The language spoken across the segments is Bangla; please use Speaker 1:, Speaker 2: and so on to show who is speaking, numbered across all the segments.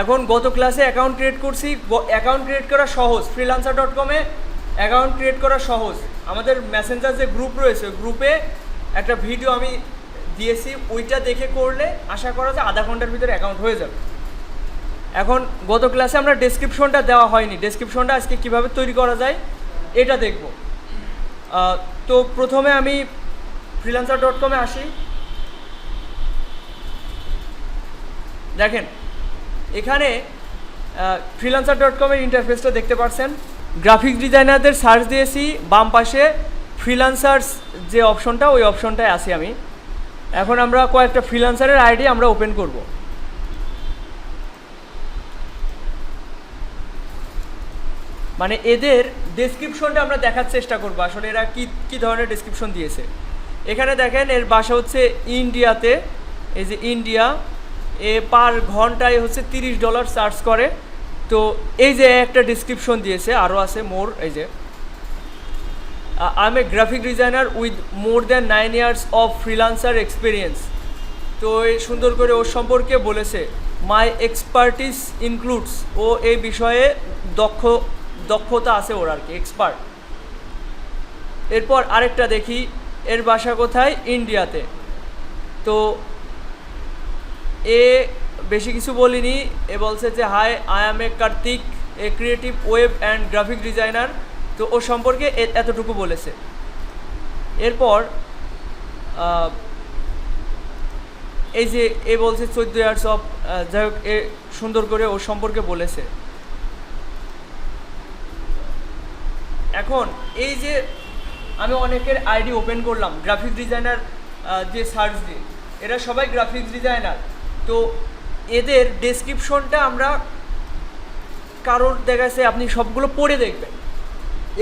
Speaker 1: এখন গত ক্লাসে অ্যাকাউন্ট ক্রিয়েট করছি, অ্যাকাউন্ট ক্রিয়েট করা সহজ, freelancer.com-এ অ্যাকাউন্ট ক্রিয়েট করা সহজ। আমাদের মেসেঞ্জার যে গ্রুপ রয়েছে, গ্রুপে একটা ভিডিও আমি দিয়েছি, ওইটা দেখে করলে আশা করা যায় আধা ঘন্টার ভিতরে অ্যাকাউন্ট হয়ে যাবে। এখন গত ক্লাসে আমরা ডেসক্রিপশনটা দেওয়া হয়নি, ডেসক্রিপশনটা আজকে কীভাবে তৈরি করা যায় এটা দেখব। তো প্রথমে আমি freelancer.com-এ আসি। দেখেন এখানে freelancer.com-এর ইন্টারফেসটা দেখতে পাচ্ছেন। গ্রাফিক্স ডিজাইনারদের সার্চ দিয়েছি, বাম পাশে ফ্রিল্যান্সার্স যে অপশনটা, ওই অপশনটায় আসি আমি। এখন আমরা কয়েকটা ফ্রিল্যান্সারের আইডি আমরা ওপেন করব। মানে এদের ডেসক্রিপশনটা আমরা দেখার চেষ্টা করব, আসলে এরা কী ধরনের ডেসক্রিপশন দিয়েছে। এখানে দেখেন এর বাসা হচ্ছে ইন্ডিয়াতে, এই যে ইন্ডিয়া, এ পার ঘন্টায় হচ্ছে $30 চার্জ করে। তো এই যে একটা ডেসক্রিপশন দিয়েছে, আরও আছে মোর, এই যে I am a graphic designer with more than 9 years of freelancer experience. তো এই সুন্দর করে ওর সম্পর্কে বলেছে, মাই এক্সপার্টিস ইনক্লুডস, ও এই বিষয়ে দক্ষতা আছে ওর আর কি, এক্সপার্ট। এরপর আরেকটা দেখি, এর বাসা কোথায়, ইন্ডিয়াতে। তো এ বেশি কিছু বলিনি, এ বলছে যে hi I am A Kartik, A creative web and graphic designer. তো ওর সম্পর্কে এতটুকু বলেছে। এরপর এই যে এ বলছে 14 years অফ, যাই হোক এ সুন্দর করে ওর সম্পর্কে বলেছে। এখন এই যে আমি অনেকের আইডি ওপেন করলাম গ্রাফিক ডিজাইনার যে সার্চ দিয়ে, এরা সবাই গ্রাফিক্স ডিজাইনার। তো এদের ডেসক্রিপশনটা আমরা কারোর দেখাচ্ছে, আপনি সবগুলো পড়ে দেখবেন,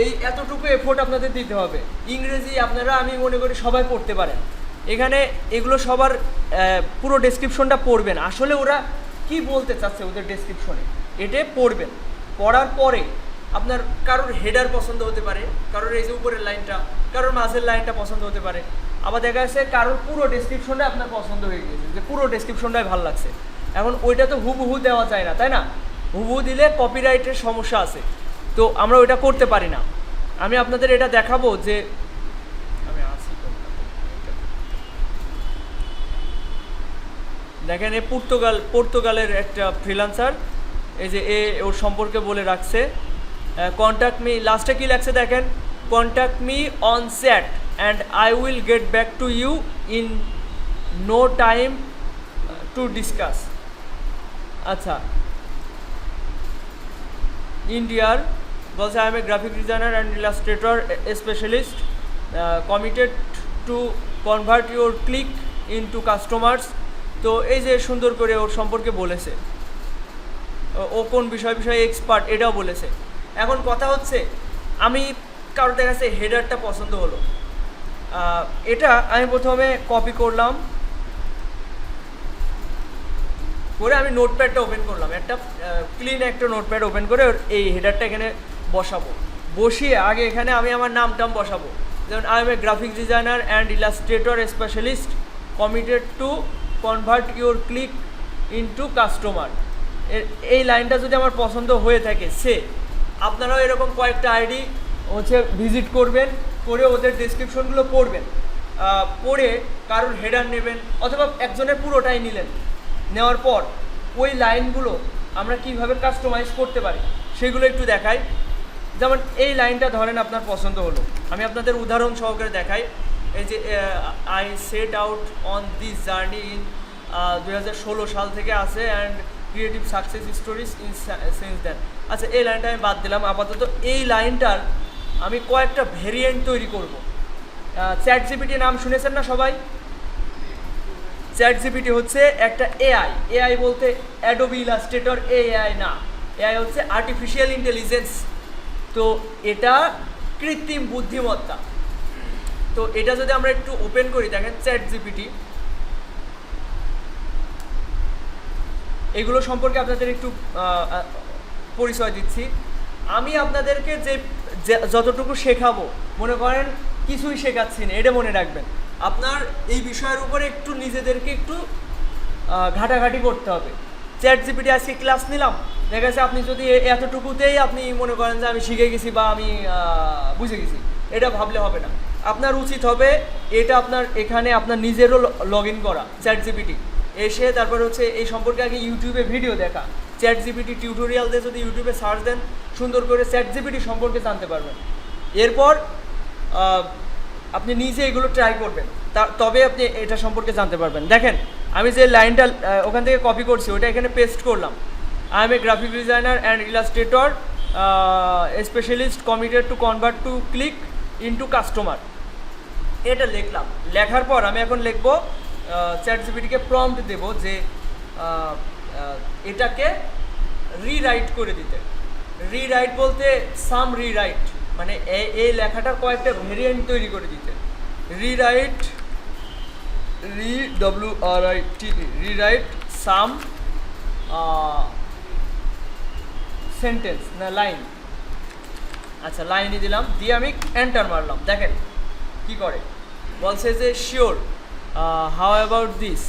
Speaker 1: এই এতটুকু এফোর্ট আপনাদের দিতে হবে। ইংরেজি আপনারা আমি মনে করি সবাই পড়তে পারেন, এখানে এগুলো সবার পুরো ডেসক্রিপশনটা পড়বেন, আসলে ওরা কি বলতে চাচ্ছে ওদের ডেসক্রিপশনে, এটা পড়বেন। পড়ার পরে আপনার কারোর হেডার পছন্দ হতে পারে, কারোর এই যে উপরের লাইনটা, কারোর মাঝের লাইনটা পছন্দ হতে পারে, আবার দেখা যাচ্ছে কারোর পুরো ডেসক্রিপশনটা আপনার পছন্দ হয়ে গিয়েছে, যে পুরো ডেসক্রিপশনটাই ভালো লাগছে। এখন ওইটা তো হুবহু দেওয়া যায় না, তাই না? হুবহু দিলে কপিরাইটের সমস্যা আছে, তো আমরা ওইটা করতে পারি না। আমি আপনাদের এটা দেখাবো যে আমি আসি, দেখেন এ পর্তুগালের একটা ফ্রিল্যান্সার, এই যে এ ওর সম্পর্কে বলে রাখছে, কন্ট্যাক্ট মি, লাস্টে কী লাগছে দেখেন, contact me on chat and I will get back to you in no time to discuss. আচ্ছা, ইন্ডিয়ার বলছে I am a graphic designer and illustrator specialist committed to convert your click into customers. তো এই যে সুন্দর করে ওর সম্পর্কে বলেছে, ও কোন বিষয়ে এক্সপার্ট এটাও বলেছে। এখন কথা হচ্ছে, আমি কারোর দেখা যাচ্ছে হেডারটা পছন্দ হলো, এটা আমি প্রথমে কপি করলাম, করে আমি নোটপ্যাডটা ওপেন করলাম, একটা ক্লিন একটা নোটপ্যাড ওপেন করে এই হেডারটা এখানে বসাবো। বসিয়ে আগে এখানে আমি আমার নামটাম বসাবো, যেমন I am a graphic designer and illustrator specialist committed to convert your click into customer. এই লাইনটা যদি আমার পছন্দ হয়ে থাকে, আপনারাও এরকম কয়েকটা আইডি হচ্ছে ভিজিট করবেন, করে ওদের ডেসক্রিপশনগুলো পড়বেন, পড়ে কারোর হেডার নেবেন, অথবা একজনের পুরোটাই নিলেন, নেওয়ার পর ওই লাইনগুলো আমরা কিভাবে কাস্টমাইজ করতে পারি সেগুলো একটু দেখাই। যেমন এই লাইনটা ধরেন আপনার পছন্দ হলো, আমি আপনাদের উদাহরণ সহকারে দেখাই। এই যে I set out on this journey in 2016 সাল থেকে আছে and creative success stories in since then. আচ্ছা, এই লাইনটা আমি বাদ দিলাম। আপাতত এই লাইনটার আমি কয়েকটা ভেরিয়েন্ট তৈরি করব। চ্যাট জিপিটি নাম শুনেছেন না সবাই? চ্যাট জিপিটি হচ্ছে একটা এআই বলতে অ্যাডোবি ইলাস্ট্রেটর এআই না, এআই হচ্ছে আর্টিফিশিয়াল ইন্টেলিজেন্স। তো এটা কৃত্রিম বুদ্ধিমত্তা। তো এটা যদি আমরা একটু ওপেন করি, দেখেন চ্যাট জিপিটি, এগুলো সম্পর্কে আপনাদের একটু পরিচয় দিচ্ছি। আমি আপনাদেরকে যে যতটুকু শেখাবো, মনে করেন কিছুই শেখাচ্ছি না, এটা মনে রাখবেন। আপনার এই বিষয়ের উপরে একটু নিজেদেরকে একটু ঘাটাঘাটি করতে হবে। চ্যাট জিপিটি আজকে ক্লাস নিলাম, দেখা যাচ্ছে আপনি যদি এতটুকুতেই আপনি মনে করেন যে আমি শিখে গেছি বা আমি বুঝে গেছি, এটা ভাবলে হবে না। আপনার উচিত হবে এটা আপনার এখানে আপনার নিজেরও লগ ইন করা চ্যাট জিপিটি, এসে তারপর হচ্ছে এই সম্পর্কে আগে ইউটিউবে ভিডিও দেখা, চ্যাট জিপিটি টিউটোরিয়াল দিয়ে যদি ইউটিউবে সার্চ দেন সুন্দর করে চ্যাট জিপিটি সম্পর্কে জানতে পারবেন। এরপর আপনি নিজে এগুলো ট্রাই করবেন, তবে আপনি এটা সম্পর্কে জানতে পারবেন। দেখেন আমি যে লাইনটা ওখান থেকে কপি করছি ওটা এখানে পেস্ট করলাম। I am a graphic designer and illustrator specialist committed to convert to click into customer, এটা লিখলাম। লেখার পর আমি এখন লিখব চ্যাট জিপিটিকে প্রম্পট দেব যে এটাকে রিরাইট করে দিতে। রিরাইট বলতে সাম রিরাইট, মানে এই লেখাটার কয়েকটা ভেরিয়েন্ট তৈরি করে দিতে। রিরাইট রিরাইট সাম সেন্টেন্স না লাইন, আচ্ছা লাইনই দিলাম, দিয়ে আমি এন্টার মারলাম। দেখেন কি করে, বলছে যে sure how about this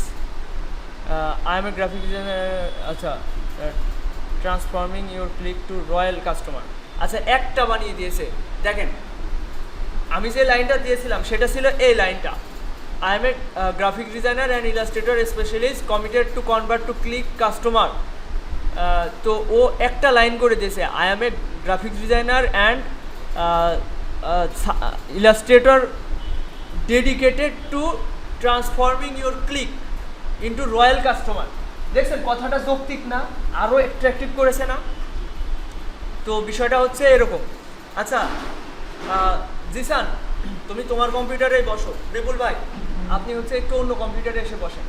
Speaker 1: I am a graphic designer, আচ্ছা transforming your click to royal customer. আচ্ছা একটা বানিয়ে দিয়েছে। দেখেন আমি যে লাইনটা দিয়েছিলাম সেটা ছিল এই লাইনটা, I am a graphic designer and illustrator specialist committed to convert to click customer. তো ও একটা লাইন করে দিয়েছে, I am a graphic designer and illustrator dedicated to transforming your click into royal customer. দেখছেন কথাটা যৌক্তিক না, আরও অ্যাট্রাকটিভ করেছে না? তো বিষয়টা হচ্ছে এরকম। আচ্ছা জিসান তুমি তোমার কম্পিউটারে বসো, বিপুল ভাই আপনি হচ্ছে একটু অন্য কম্পিউটারে এসে বসেন।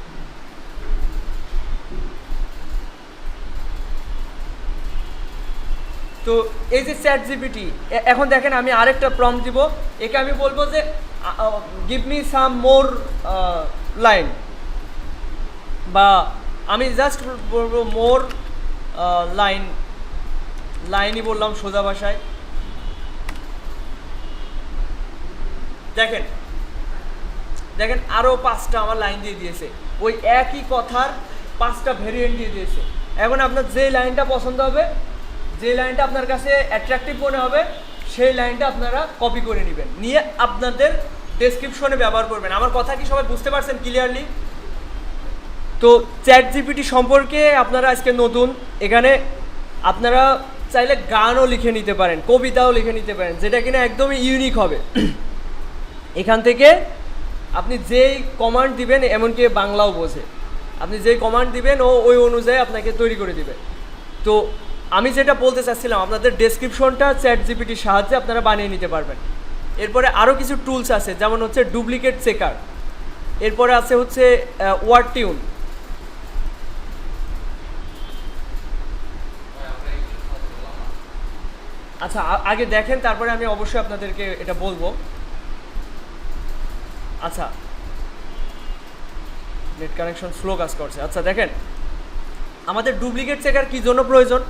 Speaker 1: তো এই যে চ্যাট জিপিটি, এখন দেখেন আমি আরেকটা প্রম্পট দিব, একে আমি বলবো যে গিভ মি সাম মোর লাইন, বা আমি জাস্ট বলবো মোর লাইনই বললাম সোজা ভাষায়। দেখেন দেখেন আরও 5টা আমার লাইন দিয়ে দিয়েছে, ওই একই কথার 5টা ভেরিয়েন্ট দিয়ে দিয়েছে। এখন আপনার যে লাইনটা পছন্দ হবে, যে লাইনটা আপনার কাছে অ্যাট্রাকটিভ মনে হবে, সেই লাইনটা আপনারা কপি করে নেবেন, নিয়ে আপনাদের ডেসক্রিপশনে ব্যবহার করবেন। আমার কথা কি সবাই বুঝতে পারছেন ক্লিয়ারলি? তো চ্যাট জিপিটি সম্পর্কে আপনারা আজকে নতুন, এখানে আপনারা চাইলে গানও লিখে নিতে পারেন, কবিতাও লিখে নিতে পারেন, যেটা কিনা একদমই ইউনিক হবে। এখান থেকে আপনি যেই কমান্ড দিবেন, এমনকি বাংলাও বোঝে, আপনি যেই কমান্ড দিবেন ও ওই অনুযায়ী আপনাকে তৈরি করে দিবে। তো আমি যেটা বলতে চাচ্ছিলাম, আপনাদের ডেসক্রিপশনটা চ্যাট জিপিটির সাহায্যে আপনারা বানিয়ে নিতে পারবেন। এরপরে আরও কিছু টুলস আছে, যেমন হচ্ছে ডুপ্লিকেট চেকার, এরপরে আছে হচ্ছে ওয়ার্ড টিউন। আচ্ছা আগে দেখেন, তারপরে আমি অবশ্যই আপনাদেরকে এটা বলবো। আচ্ছা নেট কানেকশন স্লো কাজ করছে। আচ্ছা দেখেন আমাদের ডুপ্লিকেট চেকার কী জন্য প্রয়োজন,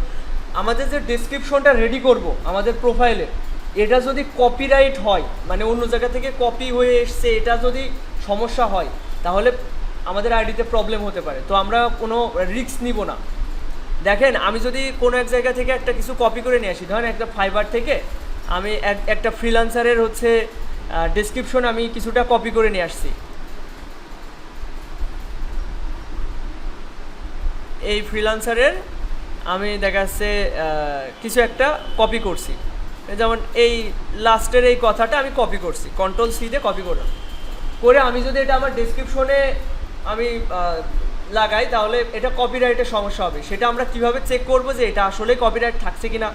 Speaker 1: আমাদের যে ডেসক্রিপশনটা রেডি করব আমাদের প্রোফাইলে, এটা যদি কপিরাইট হয়, মানে অন্য জায়গা থেকে কপি হয়ে এসছে, এটা যদি সমস্যা হয় তাহলে আমাদের আইডিতে প্রবলেম হতে পারে। তো আমরা কোনো রিস্ক নিব না। দেখেন আমি যদি কোনো এক জায়গা থেকে একটা কিছু কপি করে নিয়ে আসি, ধরেন একটা ফাইবার থেকে আমি একটা ফ্রিল্যান্সারের হচ্ছে ডেসক্রিপশন আমি কিছুটা কপি করে নিয়ে আসছি, এই ফ্রিল্যান্সারের আমি দেখা যাচ্ছে কিছু একটা কপি করছি, যেমন এই লাস্টের এই কথাটা আমি কপি করছি, কন্ট্রোল সি দিয়ে কপি করলাম, করে আমি যদি এটা আমার ডেসক্রিপশনে আমি লাগাই তাহলে এটা কপিরাইটের সমস্যা হবে। সেটা আমরা কিভাবে চেক করব যে এটা আসলে কপিরাইট থাকছে কিনা?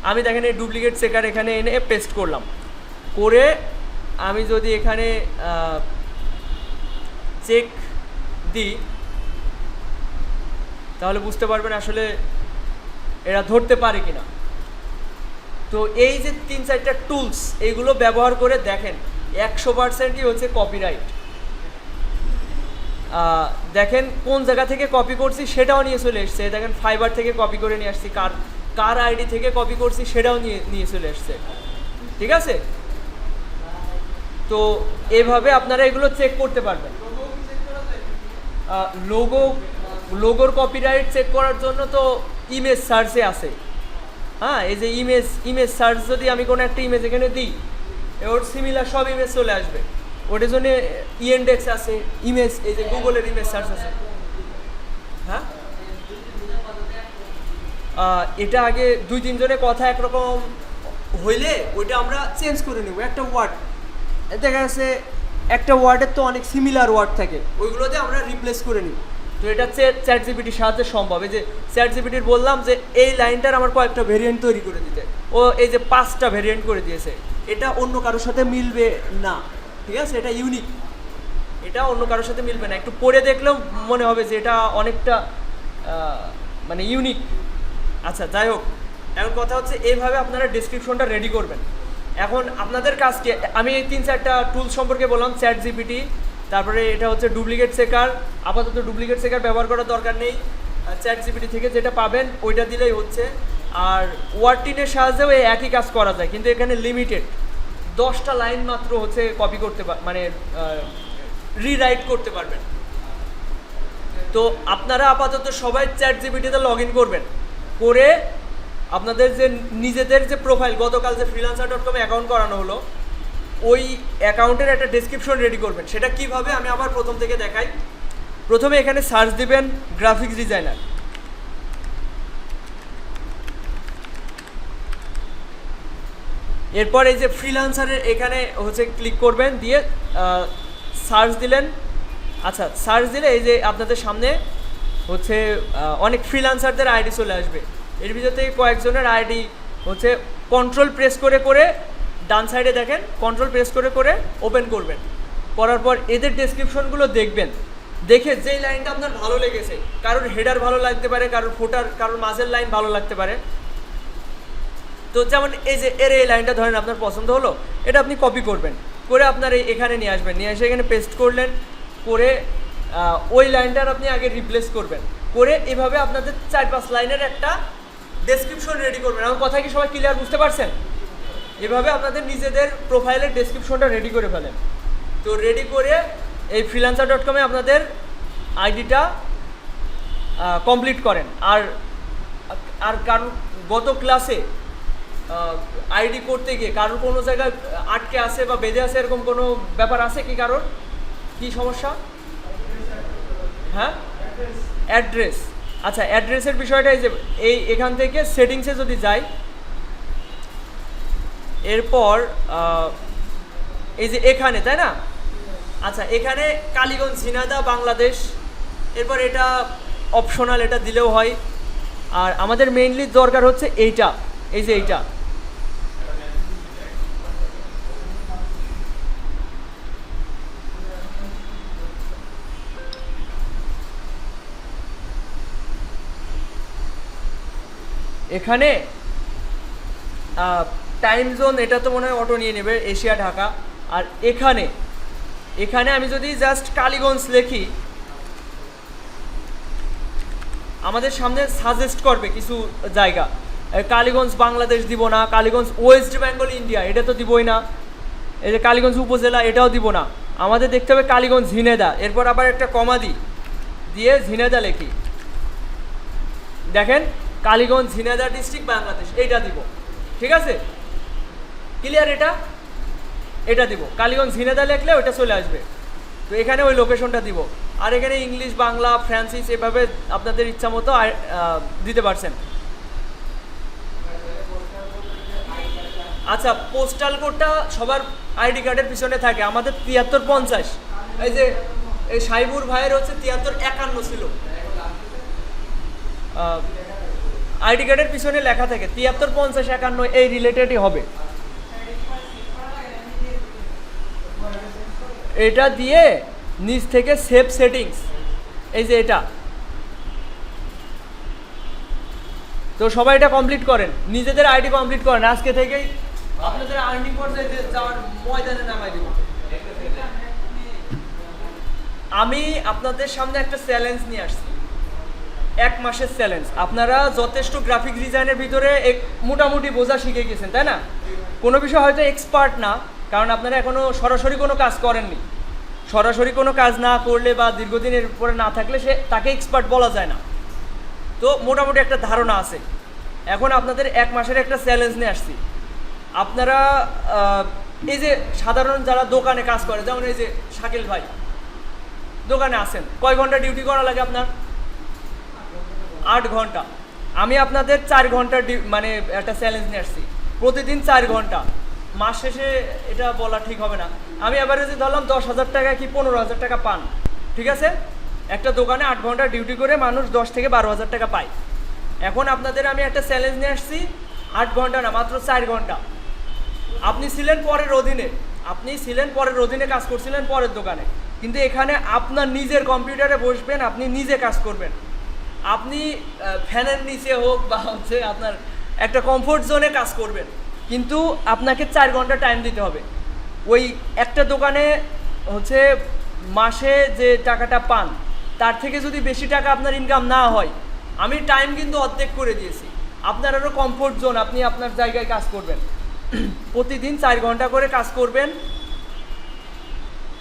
Speaker 1: আমি দেখেন এই ডুপ্লিকেট চেকার এখানে এনে পেস্ট করলাম, করে আমি যদি এখানে চেক দিই তাহলে বুঝতে পারবেন আসলে এরা ধরতে পারে কিনা। তো এই যে 3-4টা টুলস এইগুলো ব্যবহার করে দেখেন 100%ই হচ্ছে কপিরাইট। দেখেন কোন জায়গা থেকে কপি করছি সেটাও নিয়ে চলে এসছে, দেখেন ফাইবার থেকে কপি করে নিয়ে আসছি, কার আইডি থেকে কপি করছি সেটাও নিয়ে চলে এসছে, ঠিক আছে? তো এইভাবে আপনারা এগুলো চেক করতে পারবেন। লোগো লোগোর কপিরাইট চেক করার জন্য তো ইমেজ সার্চে আছে। হ্যাঁ, এই যে ইমেজ সার্চ যদি আমি কোনো একটা ইমেজ এখানে দিই, ওর সিমিলার সব ইমেজ চলে আসবে। ওটার জন্য ইন্ডেক্স আছে, ইমেজ, এই যে গুগলের ইমেজ সার্চ আছে। হ্যাঁ, এটা আগে 2-3 জনের কথা একরকম হইলে ওইটা আমরা চেঞ্জ করে নেব। একটা ওয়ার্ড দেখা যাচ্ছে, একটা ওয়ার্ডের তো অনেক সিমিলার ওয়ার্ড থাকে, ওইগুলোতে আমরা রিপ্লেস করে নিব। তো এটা চ্যাট জিপিটির সাহায্যে সম্ভব। এই যে চ্যাট জিপিটির বললাম যে এই লাইনটার আমার কয়েকটা ভেরিয়েন্ট তৈরি করে দিতে, ও এই যে 5টা ভেরিয়েন্ট করে দিয়েছে। এটা অন্য কারোর সাথে মিলবে না, ঠিক আছে? এটা ইউনিক, এটা অন্য কারোর সাথে মিলবে না। একটু পড়ে দেখলেও মনে হবে যে এটা অনেকটা মানে ইউনিক। আচ্ছা, যাই হোক, এখন কথা হচ্ছে এইভাবে আপনারা ডেসক্রিপশনটা রেডি করবেন। এখন আপনাদের কাজকে আমি এই 3-4টা টুল সম্পর্কে বললাম, চ্যাট জিপিটি, তারপরে এটা হচ্ছে ডুপ্লিকেট চেকার। আপাতত ডুপ্লিকেট চেকার ব্যবহার করার দরকার নেই, চ্যাট জিপিটি থেকে যেটা পাবেন ওইটা দিলেই হচ্ছে। আর ওয়ার্ডটিনের সাহায্যেও এই একই কাজ করা যায়, কিন্তু এখানে লিমিটেড 10টা লাইন মাত্র হচ্ছে কপি করতে মানে রিরাইট করতে পারবেন। তো আপনারা আপাতত সবাই চ্যাট জিপিটিতে লগ ইন করবেন, করে আপনাদের যে নিজেদের যে প্রোফাইল, গতকাল যে freelancer.com অ্যাকাউন্ট করানো হলো, ওই অ্যাকাউন্টের একটা ডেসক্রিপশন রেডি করবেন। সেটা কিভাবে আমি আবার প্রথম থেকে দেখাই। প্রথমে এখানে সার্চ দিবেন গ্রাফিক্স ডিজাইনার। এরপর এই যে ফ্রিল্যান্সারের এখানে হচ্ছে ক্লিক করবেন, দিয়ে সার্চ দিলেন। আচ্ছা, সার্চ দিলে এই যে আপনাদের সামনে হচ্ছে অনেক ফ্রিল্যান্সারদের আইডি চলে আসবে। এর ভিতর থেকে কয়েকজনের আইডি হচ্ছে কন্ট্রোল প্রেস করে করে ডান সাইডে দেখেন, কন্ট্রোল প্রেস করে করে ওপেন করবেন। করার পর এদের ডেসক্রিপশনগুলো দেখবেন, দেখে যেই লাইনটা আপনার ভালো লেগেছে, কারোর হেডার ভালো লাগতে পারে, কারোর ফুটার, কারোর মাঝের লাইন ভালো লাগতে পারে। তো যেমন এই যে এই লাইনটা ধরেন আপনার পছন্দ হলো, এটা আপনি কপি করবেন, করে আপনার এখানে নিয়ে আসবেন, নিয়ে এসে এখানে পেস্ট করলেন, করে ওই লাইনটার আপনি আগে রিপ্লেস করবেন, করে এভাবে আপনাদের 4-5 লাইনের একটা ডেসক্রিপশন রেডি করবেন। আমার কথা কি সবাই ক্লিয়ার বুঝতে পারছেন? এভাবে আপনাদের নিজেদের প্রোফাইলের ডেসক্রিপশনটা রেডি করে ফেলেন। তো রেডি করে এই freelancer.com আপনাদের আইডিটা কমপ্লিট করেন। আর কারণ গত ক্লাসে আইডি করতে গিয়ে কারোর কোনো জায়গায় আটকে আছে বা বেঁধে আছে, এরকম কোনো ব্যাপার আছে কি? কারোর কি সমস্যা? হ্যাঁ, অ্যাড্রেস। আচ্ছা, অ্যাড্রেসের বিষয়টা এই যে এখান থেকে সেটিংসে যদি যাই, এরপর এই যে এখানে, তাই না? আচ্ছা, এখানে কালীগঞ্জ ঝিনাইদহ বাংলাদেশ, এরপর এটা অপশনাল, এটা দিলেও হয়। আর আমাদের মেইনলি দরকার হচ্ছে এইটা, এই যে এইটা। এখানে টাইম জোন, এটা তো মনে হয় অটো নিয়ে নেবে, এশিয়া ঢাকা। আর এখানে আমি যদি জাস্ট কালীগঞ্জ লিখি, আমাদের সামনে সাজেস্ট করবে কিছু জায়গা। কালীগঞ্জ বাংলাদেশ দিব না, কালীগঞ্জ ওয়েস্ট বেঙ্গল ইন্ডিয়া, এটা তো দিবই না। এই যে কালীগঞ্জ উপজেলা, এটাও দিব না। আমাদের দেখতে হবে কালীগঞ্জ ঝিনাইদহ, এরপর আবার একটা কমা দিয়ে ঝিনাইদহ লিখি। দেখেন, কালীগঞ্জ ঝিনাইদহ ডিস্ট্রিক্ট বাংলাদেশ, এইটা দিব। ঠিক আছে, ক্লিয়ার? এটা দিব। কালীগঞ্জ ঝিনাইদহ লিখলে ওইটা চলে আসবে। তো এখানে ওই লোকেশনটা দিব। আর এখানে ইংলিশ, বাংলা, ফ্রান্সিস, এভাবে আপনাদের ইচ্ছা মতো দিতে পারছেন। আচ্ছা, পোস্টাল কোডটা সবার আইডি কার্ডের পিছনে থাকে। আমাদের 7350, এই যে এই সাইবুর ভাইয়ের হচ্ছে 7351 ছিল। আইডি কার্ডের পিছনে লেখা থাকে 735051, এই রিলেটেডই হবে। এটা দিয়ে নিচ থেকে সেভ সেটিংস, এই যে এটা। তো সবাই এটা কমপ্লিট করেন, নিজেদের আইডি কমপ্লিট করেন। আজকে থেকেই আপনাদের আর্নিং পর্যায়ে যাওয়ার ময়দানে নামাই দিব। আমি আপনাদের সামনে একটা চ্যালেঞ্জ নিয়ে আসছি, 1 মাসের চ্যালেঞ্জ। আপনারা যথেষ্ট গ্রাফিক ডিজাইনের ভিতরে মোটামুটি বোঝা শিখে গেছেন, তাই না? কোনো বিষয় হয়তো এক্সপার্ট না, কারণ আপনারা এখনো সরাসরি কোনো কাজ করেননি। সরাসরি কোনো কাজ না করলে বা দীর্ঘদিনের উপরে না থাকলে তাকে এক্সপার্ট বলা যায় না। তো মোটামুটি একটা ধারণা আছে। এখন আপনাদের 1 মাসের একটা চ্যালেঞ্জ নিয়ে আসছি। আপনারা এই যে সাধারণ যারা দোকানে কাজ করে, যেমন এই যে শাকিল ভাই দোকানে আসেন, কয় ঘন্টা ডিউটি করা লাগে আপনার? 8 ঘন্টা। আমি আপনাদের 4 ঘন্টা মানে একটা চ্যালেঞ্জ নিয়ে আসছি, প্রতিদিন 4 ঘন্টা। মাস শেষে এটা বলা ঠিক হবে না, আমি অ্যাভারেজে ধরলাম 10,000 টাকা কি 15,000 টাকা পান, ঠিক আছে? একটা দোকানে 8 ঘন্টা ডিউটি করে মানুষ 10 থেকে 12,000 টাকা পায়। এখন আপনাদের আমি একটা চ্যালেঞ্জ নিয়ে আসছি, 8 ঘন্টা না, মাত্র 4 ঘন্টা। আপনি ছিলেন পরের অধীনে কাজ করছিলেন পরের দোকানে, কিন্তু এখানে আপনার নিজের কম্পিউটারে বসবেন, আপনি নিজে কাজ করবেন। আপনি ফ্যানের নিচে হোক বা হচ্ছে আপনার একটা কমফোর্ট জোনে কাজ করবেন, কিন্তু আপনাকে 4 ঘন্টা টাইম দিতে হবে। ওই একটা দোকানে হচ্ছে মাসে যে টাকাটা পান তার থেকে যদি বেশি টাকা আপনার ইনকাম না হয়, আমি টাইম কিন্তু অর্ধেক করে দিয়েছি। আপনার আরও কমফোর্ট জোন, আপনি আপনার জায়গায় কাজ করবেন, প্রতিদিন 4 ঘন্টা করে কাজ করবেন।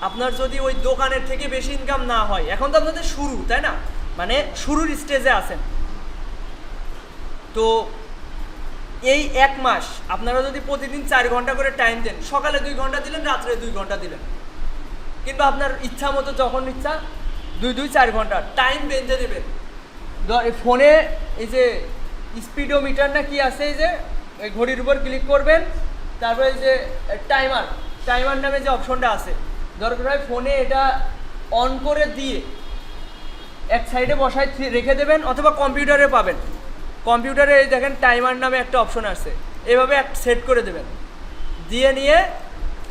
Speaker 1: আপনার যদি ওই দোকানের থেকে বেশি ইনকাম না হয়, এখন তো আপনাদের শুরু, তাই না? মানে শুরুর স্টেজে আছেন, তো এই 1 মাস আপনারা যদি প্রতিদিন 4 ঘন্টা করে টাইম দেন, সকালে 2 ঘন্টা দিলেন, রাত্রে 2 ঘন্টা দিলেন, কিংবা আপনার ইচ্ছা মতো যখন ইচ্ছা 4 ঘন্টা টাইম বেঁধে দেবেন। ফোনে এই যে স্পিডোমিটার না কি আছে, এই যে ঘড়ির উপর ক্লিক করবেন, তারপরে এই যে টাইমার নামে যে অপশনটা আছে, দরকার হয় ফোনে এটা অন করে দিয়ে এক সাইডে বসায় রেখে দেবেন, অথবা কম্পিউটারে পাবেন, কম্পিউটারে এই দেখেন টাইমার নামে একটা অপশন আছে, এভাবে সেট করে দেবেন, দিয়ে নিয়ে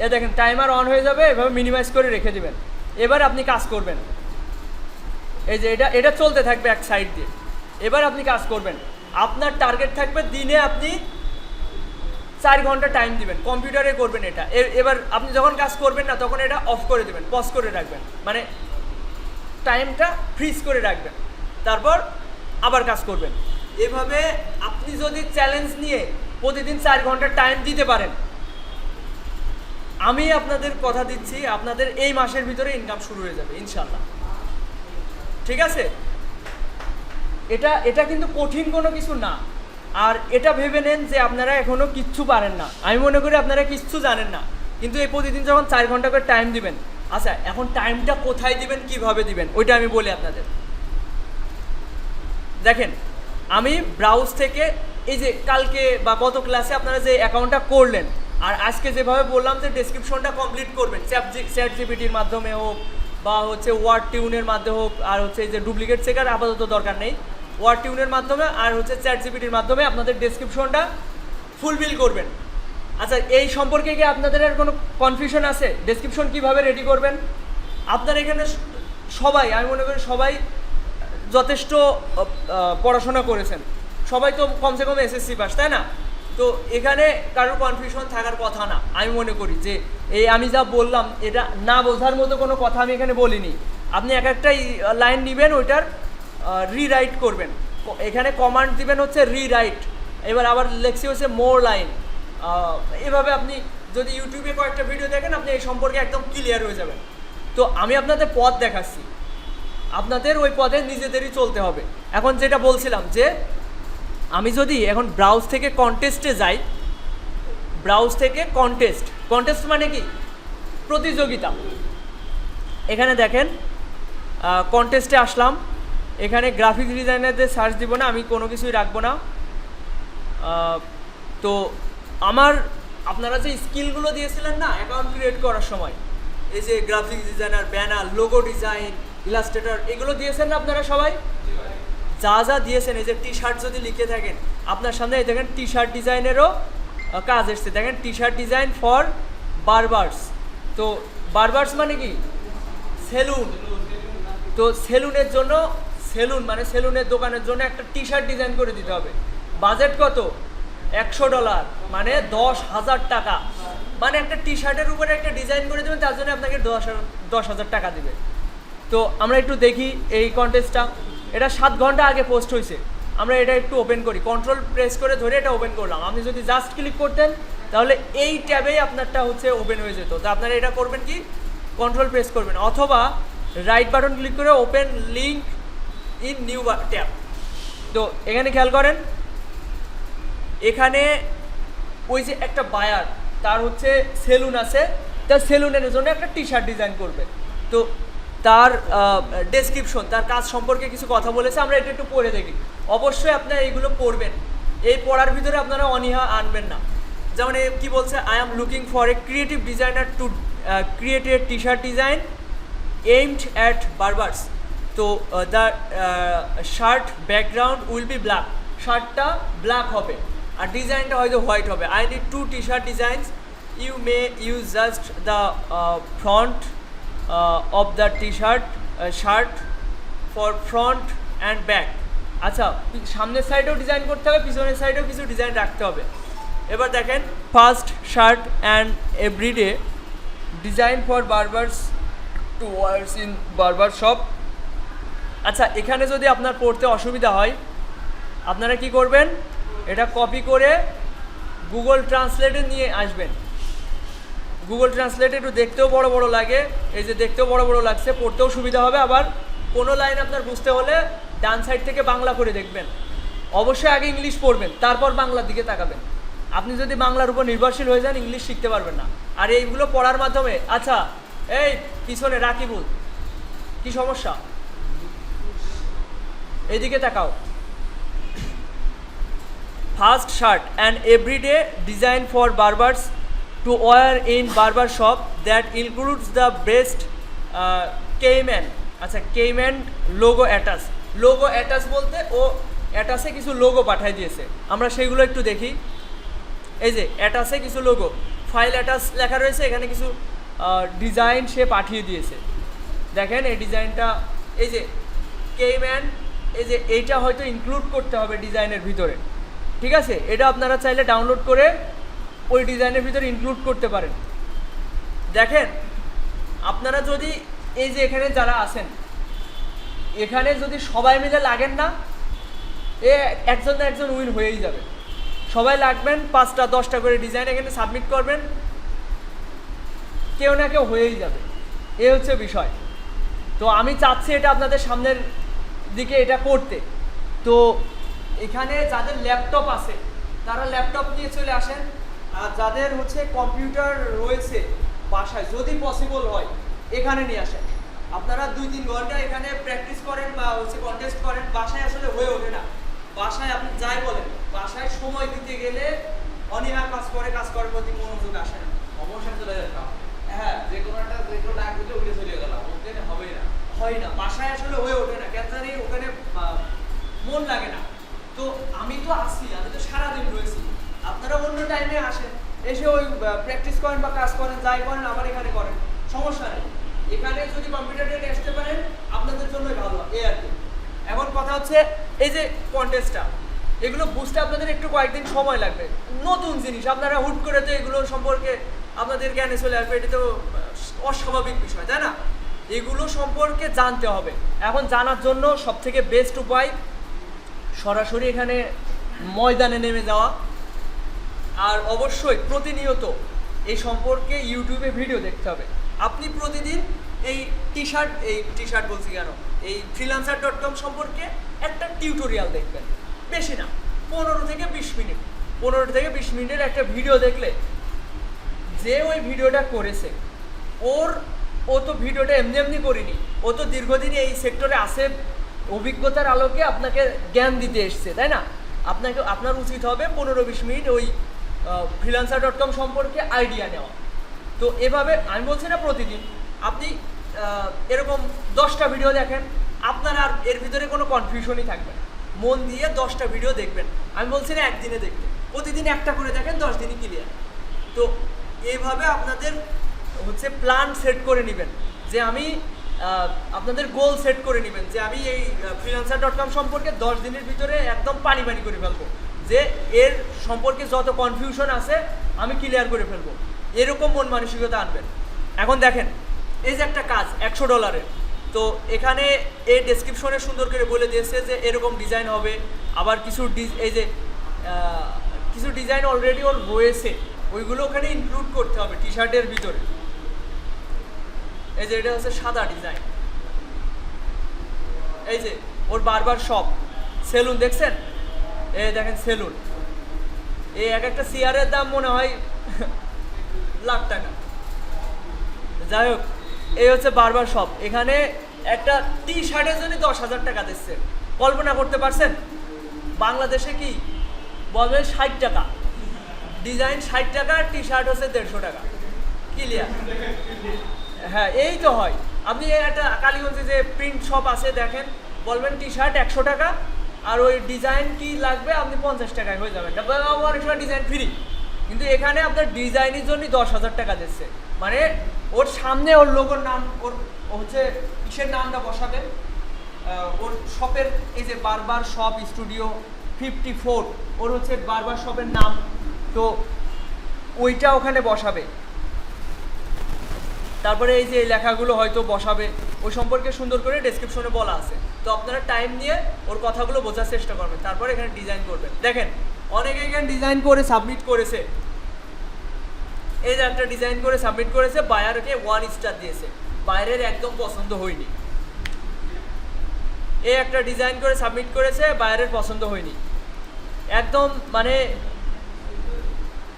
Speaker 1: এ দেখেন টাইমার অন হয়ে যাবে, এভাবে মিনিমাইজ করে রেখে দেবেন। এবার আপনি কাজ করবেন, এই যে এটা চলতে থাকবে এক সাইড দিয়ে। এবার আপনি কাজ করবেন, আপনার টার্গেট থাকবে দিনে আপনি 4 ঘন্টা টাইম দিবেন, কম্পিউটারে করবেন এটা। এবার আপনি যখন কাজ করবেন না, তখন এটা অফ করে দেবেন, পজ করে রাখবেন, মানে টাইমটা ফ্রিজ করে রাখবেন, তারপর আবার কাজ করবেন। এভাবে আপনি যদি চ্যালেঞ্জ নিয়ে প্রতিদিন 4 ঘন্টা টাইম দিতে পারেন, আমি আপনাদের কথা দিচ্ছি, আপনাদের এই মাসের ভিতরে ইনকাম শুরু হয়ে যাবে ইনশাল্লাহ, ঠিক আছে? এটা কিন্তু কঠিন কোনো কিছু না। আর এটা ভেবে নেন যে আপনারা এখনও কিচ্ছু পারেন না, আমি মনে করি আপনারা কিচ্ছু জানেন না, কিন্তু এই প্রতিদিন যখন 4 ঘন্টা করে টাইম দিবেন, আচ্ছা এখন টাইমটা কোথায় দিবেন, কিভাবে দিবেন, ওইটা আমি বলি আপনাদের। দেখেন, আমি ব্রাউজ থেকে এই যে কালকে বা গত ক্লাসে আপনারা যে অ্যাকাউন্টটা করলেন, আর আজকে যেভাবে বললাম যে ডেসক্রিপশনটা কমপ্লিট করবেন, চ্যাট জিপিটির মাধ্যমে হোক বা হচ্ছে ওয়ার্ড টিউনের মাধ্যমে হোক, আর হচ্ছে এই যে ডুপ্লিকেট চেকার আপাতত দরকার নেই, ওয়ার্ড টিউনের মাধ্যমে আর হচ্ছে চ্যাট জিপিটির মাধ্যমে আপনাদের ডেসক্রিপশনটা ফুলফিল করবেন। আচ্ছা, এই সম্পর্কে কি আপনাদের আর কোনো কনফিউশন আছে? ডেসক্রিপশন কিভাবে রেডি করবেন? আপনার এখানে সবাই, আমি মনে করি সবাই যথেষ্ট পড়াশোনা করেছেন, সবাই তো কমসে কম এসএসসি পাস, তাই না? তো এখানে কারোর কনফিউশন থাকার কথা না। আমি মনে করি যে এই আমি যা বললাম এটা না বোঝার মতো কোনো কথা আমি এখানে বলিনি। আপনি এক একটা লাইন নেবেন, ওইটার রিরাইট করবেন, এখানে কমান্ড দিবেন হচ্ছে রিরাইট, এবার আবার লেখছি হচ্ছে মোর লাইন। এভাবে আপনি যদি ইউটিউবে কয়েকটা ভিডিও দেখেন, আপনি এই সম্পর্কে একদম ক্লিয়ার হয়ে যাবেন। তো আমি আপনাদের পথ দেখাচ্ছি, আপনাদের ওই পথে নিজেদেরই চলতে হবে। এখন যেটা বলছিলাম যে আমি যদি এখন ব্রাউজ থেকে কন্টেস্টে যাই, ব্রাউজ থেকে কন্টেস্ট মানে কি? প্রতিযোগিতা। এখানে দেখেন কন্টেস্টে আসলাম, এখানে গ্রাফিক্স ডিজাইনারদের সার্চ দিব না, আমি কোনো কিছুই রাখবো না। তো আপনারা যে স্কিলগুলো দিয়েছিলেন না অ্যাকাউন্ট ক্রিয়েট করার সময়, এই যে graphics designer, banner, logo design, Illustrator, এগুলো দিয়েছেন না আপনারা সবাই? যা যা দিয়েছেন, এই যে টি শার্ট যদি লিখে থাকেন, আপনার সামনে এই দেখেন টি শার্ট ডিজাইনেরও কাজ এসছে, দেখেন টি শার্ট ডিজাইন ফর বারবার্স। তো বারবার্স মানে কি? সেলুন। তো সেলুনের জন্য, মানে সেলুনের দোকানের জন্য একটা টি শার্ট ডিজাইন করে দিতে হবে। বাজেট কত? $100, মানে 10,000 টাকা। মানে একটা টি শার্টের উপরে একটা ডিজাইন করে দেবেন, তার জন্য আপনাকে 10,000 টাকা দেবে। তো আমরা একটু দেখি এই কন্টেস্টটা। এটা 7 ঘন্টা আগে পোস্ট হয়েছে। আমরা এটা একটু ওপেন করি, কন্ট্রোল প্রেস করে ধরে এটা ওপেন করলাম। আপনি যদি জাস্ট ক্লিক করতেন তাহলে এই ট্যাবেই আপনারটা হচ্ছে ওপেন হয়ে যেত। তো আপনারা এটা করবেন কি, কন্ট্রোল প্রেস করবেন, অথবা রাইট বাটন ক্লিক করে open link in new tab. তো এখানে খেয়াল করেন, এখানে ওই যে একটা বায়ার, তার হচ্ছে সেলুন আছে, তার সেলুনের জন্য একটা টি শার্ট ডিজাইন করবে। তো তার ডেসক্রিপশন, তার কাজ সম্পর্কে কিছু কথা বলেছে, আমরা এটা একটু পড়ে দেখি। অবশ্যই আপনারা এইগুলো পড়বেন, এই পড়ার ভিতরে আপনারা অনীহা আনবেন না। যেমন কি বলছে, I am looking for a creative designer to create a T shirt design aimed at barbers. তো the shirt background will be black, শার্টটা ব্ল্যাক হবে আর ডিজাইনটা হয়তো হোয়াইট হবে। I need 2 T shirt designs, you may use just the front of the T shirt shirt for front and back. আচ্ছা, সামনের সাইডেও ডিজাইন করতে হবে, পিছনের সাইডেও কিছু ডিজাইন রাখতে হবে। এবার দেখেন, first shirt and everyday design for barbers to wears in barber shop. আচ্ছা, এখানে যদি আপনার পড়তে অসুবিধা হয়, আপনারা কি করবেন, এটা কপি করে গুগল ট্রান্সলেটে নিয়ে আসবেন। গুগল ট্রান্সলেটে একটু দেখতেও বড় বড় লাগে, এই যে দেখতেও বড় বড় লাগছে, পড়তেও সুবিধা হবে। আবার কোনো লাইন আপনার বুঝতে হলে ডান সাইড থেকে বাংলা করে দেখবেন। অবশ্যই আগে ইংলিশ পড়বেন, তারপর বাংলার দিকে তাকাবেন। আপনি যদি বাংলার উপর নির্ভরশীল হয়ে যান, ইংলিশ শিখতে পারবেন না। আর এইগুলো পড়ার মাধ্যমে, আচ্ছা এই পিছনে রাকিবুল, কি সমস্যা, এইদিকে তাকাও। First shirt and everyday design for barbers to wear in barber shop that includes the best Cayman. আচ্ছা, Cayman logo attach. Logo attach বলতে ও অ্যাটাচে কিছু লোগো পাঠিয়ে দিয়েছে, আমরা সেইগুলো একটু দেখি। এই যে অ্যাটাচে কিছু লোগো, ফাইল অ্যাটাচ লেখা রয়েছে, এখানে কিছু ডিজাইন সে পাঠিয়ে দিয়েছে। দেখেন এই ডিজাইনটা, এই যে কেইম্যান, এই যে এইটা হয়তো ইনক্লুড করতে হবে ডিজাইনের ভিতরে, ঠিক আছে? এটা আপনারা চাইলে ডাউনলোড করে ওই ডিজাইনের ভিতরে ইনক্লুড করতে পারেন। দেখেন, আপনারা যদি এই যে এখানে যারা আছেন, এখানে যদি সবাই মিলে লাগেন না, একজন না একজন উইন হয়েই যাবে। সবাই লাগবেন, 5টা 10টা করে ডিজাইন এখানে সাবমিট করবেন, কেউ না কেউ হয়েই যাবে। এ হচ্ছে বিষয়। তো আমি চাচ্ছি এটা আপনাদের সামনের দিকে এটা করতে। তো এখানে যাদের ল্যাপটপ আছে তারা ল্যাপটপ নিয়ে চলে আসেন, আর যাদের হচ্ছে কম্পিউটার রয়েছে বাসায়, যদি পসিবল হয় এখানে নিয়ে আসেন। আপনারা 2-3 ঘন্টা এখানে প্র্যাকটিস করেন বা হচ্ছে কন্টেস্ট করেন, বাসায় আসলে হয়ে ওঠে না। বাসায় আপনি যাই বলেন, বাসায় সময় দিতে গেলে অনীহা কাজ করে, কাজ করার প্রতি মনোযোগ আসে না,
Speaker 2: অবশ্যই চলে যেতাম।
Speaker 1: হ্যাঁ,
Speaker 2: যে কোনো ডাক দিতে উঠে চলে গেলাম, ওখানে হবেই না,
Speaker 1: হয় না, বাসায় আসলে হয়ে ওঠে না, কেন জানি ওখানে মন লাগে না। তো আমি তো আসি, আমি তো সারাদিন রয়েছি, আপনারা অন্য টাইমে আসেন, এসে ওই প্র্যাকটিস করেন বা কাজ করেন, যাই করেন আমার এখানে করেন, সমস্যা নেই। এখানে যদি কম্পিউটারে আসতে পারেন আপনাদের জন্যই ভালো, এই আর কি। এখন কথা হচ্ছে, এই যে কন্টেস্টটা, এগুলো বুঝতে আপনাদের একটু কয়েকদিন সময় লাগবে। নতুন জিনিস, আপনারা হুট করে তো এগুলো সম্পর্কে আপনাদের জ্ঞানে চলে আসবে, এটা তো অস্বাভাবিক বিষয়, তাই না? এগুলো সম্পর্কে জানতে হবে। এখন জানার জন্য সবথেকে বেস্ট উপায় সরাসরি এখানে ময়দানে নেমে যাওয়া, আর অবশ্যই প্রতিনিয়ত এই সম্পর্কে ইউটিউবে ভিডিও দেখতে হবে। আপনি প্রতিদিন এই টি শার্ট বলছি কেন, এই freelancer.com সম্পর্কে একটা টিউটোরিয়াল দেখবেন, বেশি না, 15 থেকে 20 মিনিট, 15 থেকে 20 মিনিটের একটা ভিডিও দেখলে, যে ওই ভিডিওটা করেছে ও তো ভিডিওটা এমনি এমনি করিনি, ও তো দীর্ঘদিন এই সেক্টরে আছে, অভিজ্ঞতার আলোকে আপনাকে জ্ঞান দিতে এসছে, তাই না? আপনার উচিত হবে 15-20 মিনিট ওই freelancer.com সম্পর্কে আইডিয়া নেওয়া। তো এভাবে আমি বলছি না প্রতিদিন, আপনি এরকম 10টা ভিডিও দেখেন, আপনার আর এর ভিতরে কোনো কনফিউশনই থাকবে না। মন দিয়ে 10টা ভিডিও দেখবেন, আমি বলছি না একদিনে দেখবেন, প্রতিদিন একটা করে দেখেন, 10 দিনই ক্লিয়ার। তো এইভাবে আপনাদের হচ্ছে প্ল্যান সেট করে নেবেন, যে আমি আপনাদের গোল সেট করে নেবেন যে আমি এই freelancer.com সম্পর্কে 10 দিনের ভিতরে একদম পানি করে ফেলবো, যে এর সম্পর্কে যত কনফিউশন আছে আমি ক্লিয়ার করে ফেলবো, এরকম মন মানসিকতা আনবেন। এখন দেখেন, এই যে একটা কাজ $100, তো এখানে এই ডেসক্রিপশনে সুন্দর করে বলে দিয়েছে যে এরকম ডিজাইন হবে। আবার কিছু এই যে কিছু ডিজাইন অলরেডি ওর রয়েছে, ওইগুলো ওখানে ইনক্লুড করতে হবে টি শার্টের ভিতরে। এই যে এটা হচ্ছে সাদা ডিজাইন, এই যে ওর বারবার শপ, সেলুন দেখছেন, এই দেখেন সেলুন, এই এক একটা চেয়ারের দাম মনে হয় লাখ টাকা। যাই হোক, এই হচ্ছে বারবার শপ। এখানে একটা টি শার্টের জন্য 10,000 টাকা দিচ্ছে, কল্পনা করতে পারছেন? বাংলাদেশে কি বলবেন 60 টাকা, ডিজাইন 60 টাকা, টি শার্ট হচ্ছে 150 টাকা। ক্লিয়ার? হ্যাঁ, এই তো হয়। আপনি একটা কালীগঞ্জে যে প্রিন্ট শপ আছে দেখেন, বলবেন টি শার্ট 100 টাকা, আর ওই ডিজাইন কি লাগবে আপনি 50 টাকায় হয়ে যাবেন, অনেক সময় ডিজাইন ফ্রি। কিন্তু এখানে আপনার ডিজাইনের জন্য 10,000 টাকা দিচ্ছে, মানে ওর সামনে ওর লোগোর নাম, ওর হচ্ছে কিসের নামটা বসাবে, ওর শপের এই যে বারবার শপ স্টুডিও 54, ওর হচ্ছে বারবার শপের নাম, তো ওইটা ওখানে বসাবে। তারপরে এই যে এই লেখাগুলো হয়তো বসাবে, ওই সম্পর্কে সুন্দর করে ডেসক্রিপশনে বলা আছে, তো আপনারা টাইম নিয়ে ওর কথাগুলো বোঝার চেষ্টা করবেন, তারপরে এখানে ডিজাইন করবেন। দেখেন অনেকে এখানে ডিজাইন করে সাবমিট করেছে, এই যে একটা ডিজাইন করে সাবমিট করেছে, বায়ারকে 1 স্টার দিয়েছে, বাইরের একদম পছন্দ হয়নি। এই একটা ডিজাইন করে সাবমিট করেছে, বাইরের পছন্দ হয়নি, একদম মানে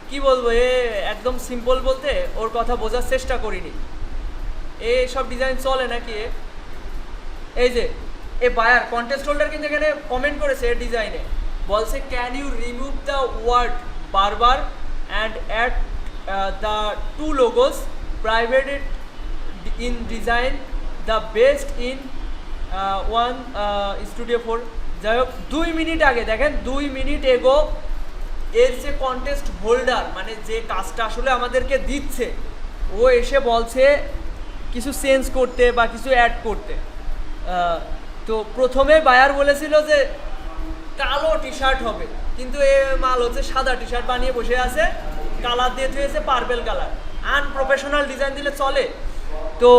Speaker 1: কি বলবো, এ একদম সিম্পল বলতে ওর কথা বোঝার চেষ্টা করিনি। এই সব ডিজাইন চলে নাকি? এই যে এই বায়ার কন্টেস্ট হোল্ডার কিন্তু এখানে কমেন্ট করেছে এর ডিজাইনে, বলছে can you remove the word barber and add the 2 logos provided in design the best in one studio 4। যাই হোক, 2 মিনিট আগে দেখেন, 2 মিনিট এগো এর যে কন্টেস্ট হোল্ডার, মানে যে কাজটা আসলে আমাদেরকে দিচ্ছে, ও এসে বলছে কিছু চেঞ্জ করতে বা কিছু অ্যাড করতে। তো প্রথমে বায়ার বলেছিল যে কালো টি শার্ট হবে, কিন্তু এ মাল হচ্ছে সাদা টি শার্ট বানিয়ে বসে আছে, কালার দিয়ে দিয়েছে পার্পেল কালার। আনপ্রফেশনাল ডিজাইন দিলে চলে? তো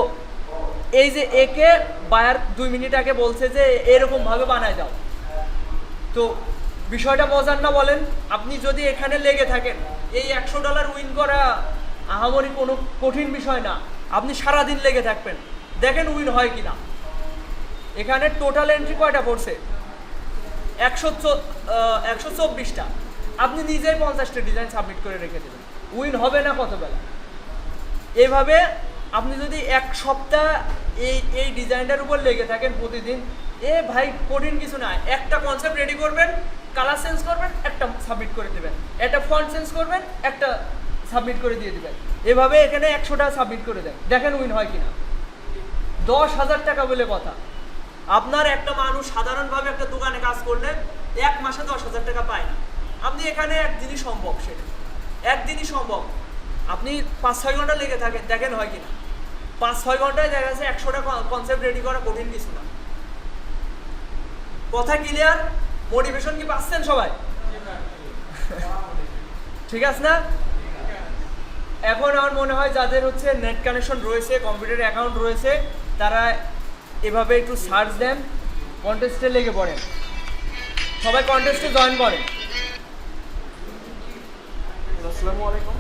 Speaker 1: এই যে একে বায়ার 2 মিনিট আগে বলছে যে এরকমভাবে বানায় দাও। তো বিষয়টা মজার না বলেন? আপনি যদি এখানে লেগে থাকেন, এই $100 উইন করা আহামরি কোনো কঠিন বিষয় না, আপনি সারাদিন লেগে থাকবেন, দেখেন উইন হয় কিনা। এখানে টোটাল এন্ট্রি কয়টা পড়ছে? 124টা। আপনি নিজেই 50টা ডিজাইন সাবমিট করে রেখে দেবেন, উইন হবে না কত বেলা। এইভাবে আপনি যদি 1 সপ্তাহ এই ডিজাইনটার উপর লেগে থাকেন প্রতিদিন, ভাই কঠিন কিছু না, একটা কনসেপ্ট রেডি করবেন, কালার চেঞ্জ করবেন, একটা সাবমিট করে দেবেন, একটা ফন্ট চেঞ্জ করবেন, একটা সাবমিট করে দিয়ে দেবেন। এভাবে এখানে 100টা সাবমিট করে দেন, দেখেন উইন হয় কিনা। 10,000 টাকা বলে কথা। আপনার একটা মানুষ সাধারণভাবে একটা দোকানে কাজ করলে 1 মাসে 10,000 টাকা পায় না, আপনি এখানে একদিনই সম্ভব, সেটা একদিনই সম্ভব। আপনি 5-6 ঘন্টা লেগে থাকেন, দেখেন হয় কিনা। 5-6 ঘন্টায় দেখা যাচ্ছে 100টা কনসেপ্ট রেডি করা কঠিন কিছু না। কথা ক্লিয়ার? মোটিভেশন কি পাচ্ছেন সবাই? ঠিক আছে না? এখন আমার মনে হয় যাদের হচ্ছে নেট কানেকশন রয়েছে, কম্পিউটার অ্যাকাউন্ট রয়েছে, তারা এভাবে একটু সার্চ দেন, কন্টেস্টে লেগে পড়েন, সবাই কন্টেস্টে জয়েন করেন। আসসালামু আলাইকুম।